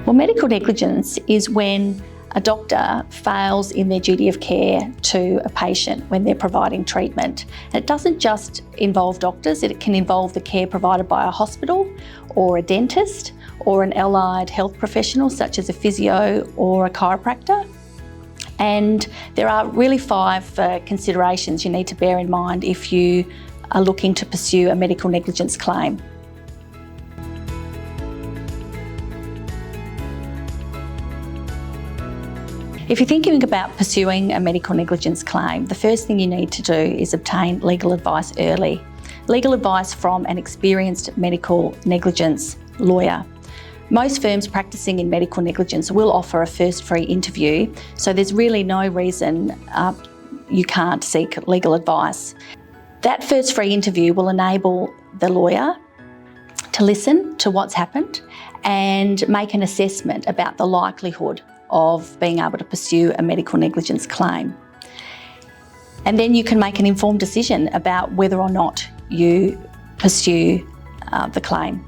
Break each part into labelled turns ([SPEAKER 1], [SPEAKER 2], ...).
[SPEAKER 1] Well, medical negligence is when a doctor fails in their duty of care to a patient when they're providing treatment. And it doesn't just involve doctors, it can involve the care provided by a hospital or a dentist or an allied health professional such as a physio or a chiropractor. And there are really 5 considerations you need to bear in mind if you are looking to pursue a medical negligence claim. If you're thinking about pursuing a medical negligence claim, the first thing you need to do is obtain legal advice early. Legal advice from an experienced medical negligence lawyer. Most firms practicing in medical negligence will offer a first free interview, so there's really no reason you can't seek legal advice. That first free interview will enable the lawyer to listen to what's happened and make an assessment about the likelihood of being able to pursue a medical negligence claim. And then you can make an informed decision about whether or not you pursue the claim.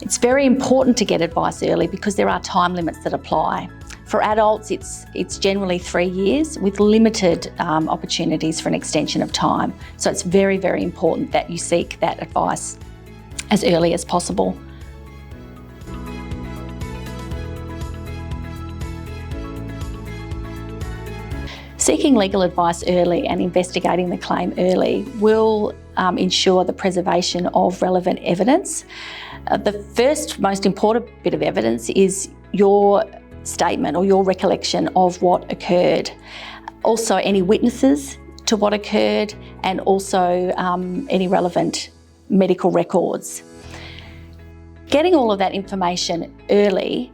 [SPEAKER 1] It's very important to get advice early because there are time limits that apply. For adults, it's generally 3 years with limited opportunities for an extension of time. So it's very, very important that you seek that advice as early as possible. Seeking legal advice early and investigating the claim early will ensure the preservation of relevant evidence. The first most important bit of evidence is your statement or your recollection of what occurred. Also any witnesses to what occurred and also any relevant medical records. Getting all of that information early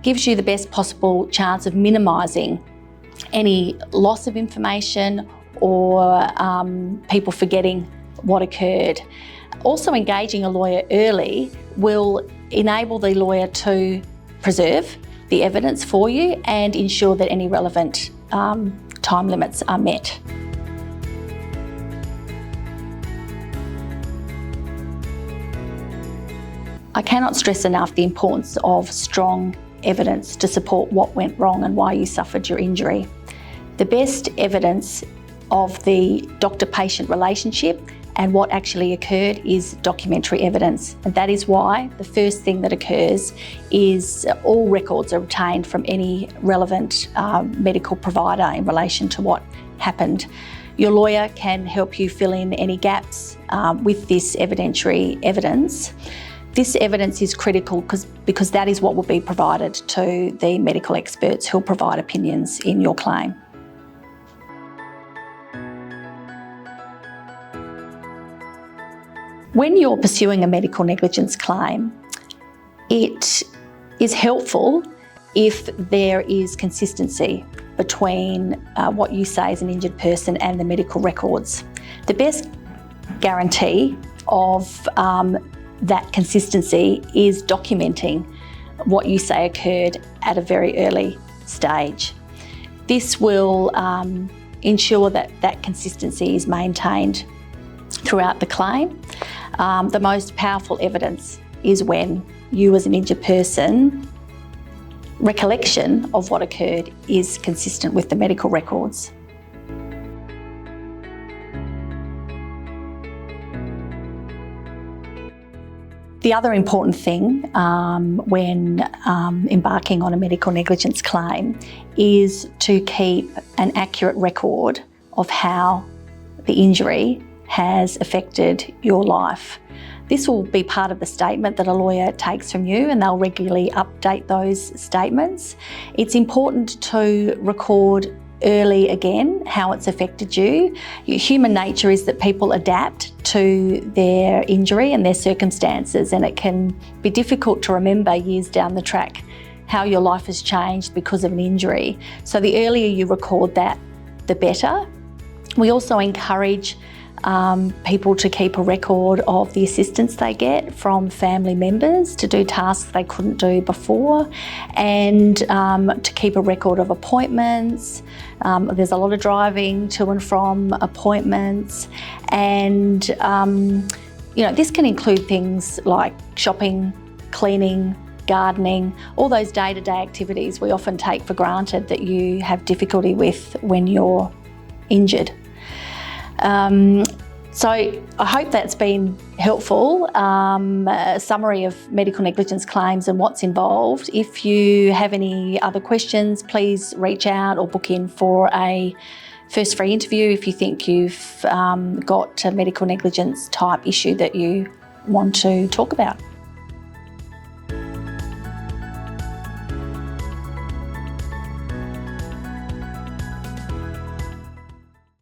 [SPEAKER 1] gives you the best possible chance of minimising any loss of information or people forgetting what occurred. Also, engaging a lawyer early will enable the lawyer to preserve the evidence for you and ensure that any relevant time limits are met. I cannot stress enough the importance of strong evidence to support what went wrong and why you suffered your injury. The best evidence of the doctor-patient relationship and what actually occurred is documentary evidence. And that is why the first thing that occurs is all records are obtained from any relevant medical provider in relation to what happened. Your lawyer can help you fill in any gaps with this evidentiary evidence. This evidence is critical because that is what will be provided to the medical experts who will provide opinions in your claim. When you're pursuing a medical negligence claim, it is helpful if there is consistency between what you say as an injured person and the medical records. The best guarantee of that consistency is documenting what you say occurred at a very early stage. This will ensure that that consistency is maintained throughout the claim. The most powerful evidence is when you as an injured person, recollection of what occurred is consistent with the medical records. The other important thing when embarking on a medical negligence claim is to keep an accurate record of how the injury has affected your life. This will be part of the statement that a lawyer takes from you, and they'll regularly update those statements. It's important to record early again how it's affected you. Human nature is that people adapt to their injury and their circumstances, and it can be difficult to remember years down the track how your life has changed because of an injury. So the earlier you record that, the better. We also encourage people to keep a record of the assistance they get from family members to do tasks they couldn't do before, and to keep a record of appointments. There's a lot of driving to and from appointments, and this can include things like shopping, cleaning, gardening, all those day-to-day activities we often take for granted that you have difficulty with when you're injured. So I hope that's been helpful, a summary of medical negligence claims and what's involved. If you have any other questions, please reach out or book in for a first free interview if you think you've got a medical negligence type issue that you want to talk about.